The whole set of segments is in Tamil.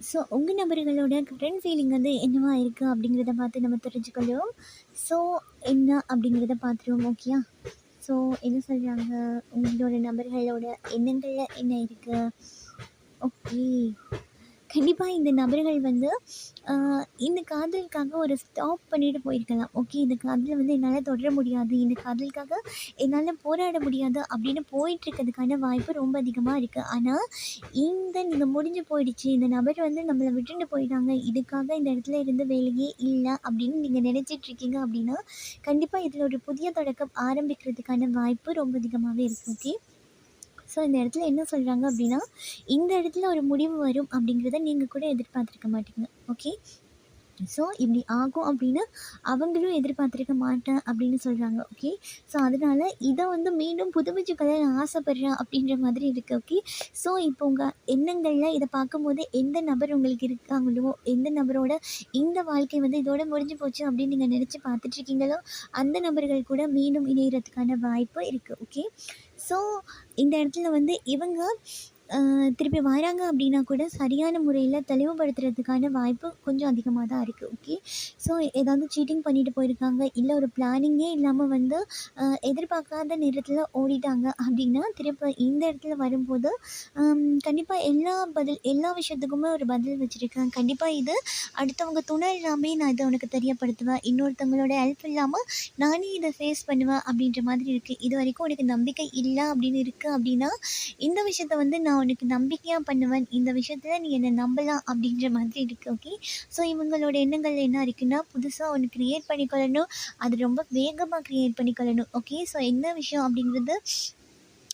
ஸோ உங்கள் நபர்களோட கரண்ட் ஃபீலிங் வந்து என்னவா இருக்குது அப்படிங்கிறத பார்த்து நம்ம தெரிஞ்சுக்கொள்ளுவோம். ஸோ என்ன அப்படிங்கிறத பார்த்துருவோம். ஓகேயா? ஸோ என்ன சொல்கிறாங்க, உங்களோட நபர்களோட எண்ணங்களில் என்ன இருக்குது? ஓகே. கண்டிப்பாக இந்த நபர்கள் வந்து இந்த காதலுக்காக ஒரு ஸ்டாப் பண்ணிட்டு போயிருக்கலாம். ஓகே, இந்த காதலை வந்து என்னால் தொடர முடியாது, இந்த காதலுக்காக என்னால் போராட முடியாது அப்படின்னு போயிட்டுருக்கிறதுக்கான வாய்ப்பு ரொம்ப அதிகமாக இருக்குது. ஆனால் நீங்கள் முடிஞ்சு போயிடுச்சு, இந்த நபர் வந்து நம்மளை விட்டுட்டு போயிட்டாங்க, இதுக்காக இந்த இடத்துல இருந்து வேலையே இல்லை அப்படின்னு நீங்கள் நினச்சிட்ருக்கீங்க அப்படின்னா, கண்டிப்பாக இதில் ஒரு புதிய தொடக்கம் ஆரம்பிக்கிறதுக்கான வாய்ப்பு ரொம்ப அதிகமாகவே இருக்குது. ஓகே. ஸோ இந்த இடத்துல என்ன சொல்கிறாங்க அப்படின்னா, இந்த இடத்துல ஒரு முடிவு வரும் அப்படிங்கிறத நீங்கள் கூட எதிர்பார்த்துருக்க மாட்டீங்க. ஓகே. ஸோ இப்படி ஆகும் அப்படின்னு அவங்களும் எதிர்பார்த்துருக்க மாட்டேன் அப்படின்னு சொல்கிறாங்க. ஓகே. ஸோ அதனால் இதை வந்து மீண்டும் புதுப்பிச்சுக்கொள்ள நான் ஆசைப்பட்றேன் அப்படின்ற மாதிரி இருக்குது. ஓகே. ஸோ இப்போ உங்கள் எண்ணங்களில் இதை பார்க்கும்போது எந்த நபர் உங்களுக்கு இருக்காங்களோ, எந்த நபரோட இந்த வாழ்க்கை வந்து இதோட முடிஞ்சு போச்சு அப்படின்னு நீங்கள் நினச்சி பார்த்துட்ருக்கீங்களோ, அந்த நபர்கள் கூட மீண்டும் இணையறதுக்கான வாய்ப்பு இருக்குது. ஓகே. ஸோ இந்த இடத்துல வந்து இவங்க திருப்பி வராங்க அப்படின்னா கூட சரியான முறையில் தெளிவுபடுத்துறதுக்கான வாய்ப்பு கொஞ்சம் அதிகமாக தான் இருக்குது. ஓகே. ஸோ ஏதாவது சீட்டிங் பண்ணிட்டு போயிருக்காங்க, இல்லை ஒரு பிளானிங்கே இல்லாமல் வந்து எதிர்பார்க்காத நேரத்தில் ஓடிட்டாங்க அப்படின்னா, திருப்ப இந்த இடத்துல வரும்போது கண்டிப்பாக எல்லா விஷயத்துக்குமே ஒரு பதில் வச்சுருக்கேன். கண்டிப்பாக இது அடுத்தவங்க துணை இல்லாமல் நான் இதை உனக்கு தெரியப்படுத்துவேன், இன்னொருத்தவங்களோட ஹெல்ப் இல்லாமல் நானே இதை ஃபேஸ் பண்ணுவேன் அப்படின்ற மாதிரி இருக்குது. இது வரைக்கும் உனக்கு நம்பிக்கை இல்லை அப்படின்னு இருக்குது அப்படின்னா, இந்த விஷயத்த வந்து நான் உனக்கு நம்பிக்கையாக பண்ணுவேன், இந்த விஷயத்தில் நீ என்னை நம்பலாம் அப்படின்ற மாதிரி இருக்குது. ஓகே. ஸோ இவங்களோட எண்ணங்கள் என்ன இருக்குன்னா, புதுசாக ஒன்று க்ரியேட் பண்ணிக்கொள்ளணும், அது ரொம்ப வேகமாக க்ரியேட் பண்ணிக்கொள்ளணும். ஓகே. ஸோ என்ன விஷயம் அப்படிங்கிறது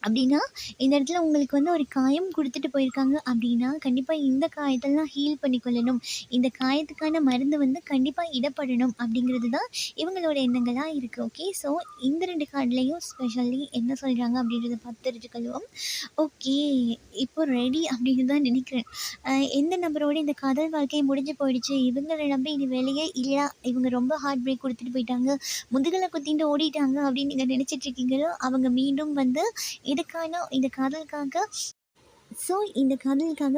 அப்படின்னா, இந்த இடத்துல உங்களுக்கு வந்து ஒரு காயம் கொடுத்துட்டு போயிருக்காங்க அப்படின்னா, கண்டிப்பாக இந்த காயத்தெல்லாம் ஹீல் பண்ணிக்கொள்ளணும், இந்த காயத்துக்கான மருந்து வந்து கண்டிப்பாக இடப்படணும் அப்படிங்கிறது தான் இவங்களோட எண்ணங்களாக இருக்குது. ஓகே. ஸோ இந்த 2 கார்ட்லேயும் ஸ்பெஷலி என்ன சொல்கிறாங்க அப்படின்றத பார்த்து தெரிஞ்சுக்கொள்வோம். ஓகே. இப்போ ரெடி அப்படின்னு தான் நினைக்கிறேன். எந்த நபரோட இந்த காதல் வாழ்க்கை முடிஞ்சு போயிடுச்சு, இவங்களை நம்பி இனி வேலையே இல்லை, இவங்க ரொம்ப ஹார்ட் பிரேக் கொடுத்துட்டு போயிட்டாங்க, முதுகலை குத்திட்டு ஓடிட்டாங்க அப்படின்னு நீங்கள் நினச்சிட்ருக்கீங்களோ, அவங்க மீண்டும் வந்து இந்த காதலுக்காக இந்த காதலுக்காக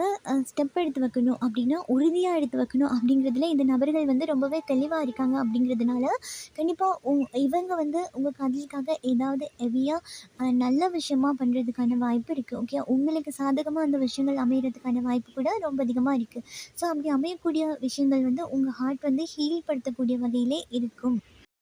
ஸ்டெப் எடுத்து வைக்கணும் அப்படின்னா, உறுதியாக எடுத்து வைக்கணும் அப்படிங்கிறதுல இந்த நபர்கள் வந்து ரொம்பவே தெளிவாக இருக்காங்க. அப்படிங்கிறதுனால கண்டிப்பாக இவங்க வந்து உங்கள் காதலுக்காக ஏதாவது ஹெவியாக நல்ல விஷயமா பண்ணுறதுக்கான வாய்ப்பு இருக்குது. ஓகே. உங்களுக்கு சாதகமாக அந்த விஷயங்கள் அமைகிறதுக்கான வாய்ப்பு கூட ரொம்ப அதிகமாக இருக்குது. ஸோ அப்படி அமையக்கூடிய விஷயங்கள் வந்து உங்கள் ஹார்ட் வந்து ஹீல் படுத்தக்கூடிய வகையிலே இருக்கும்.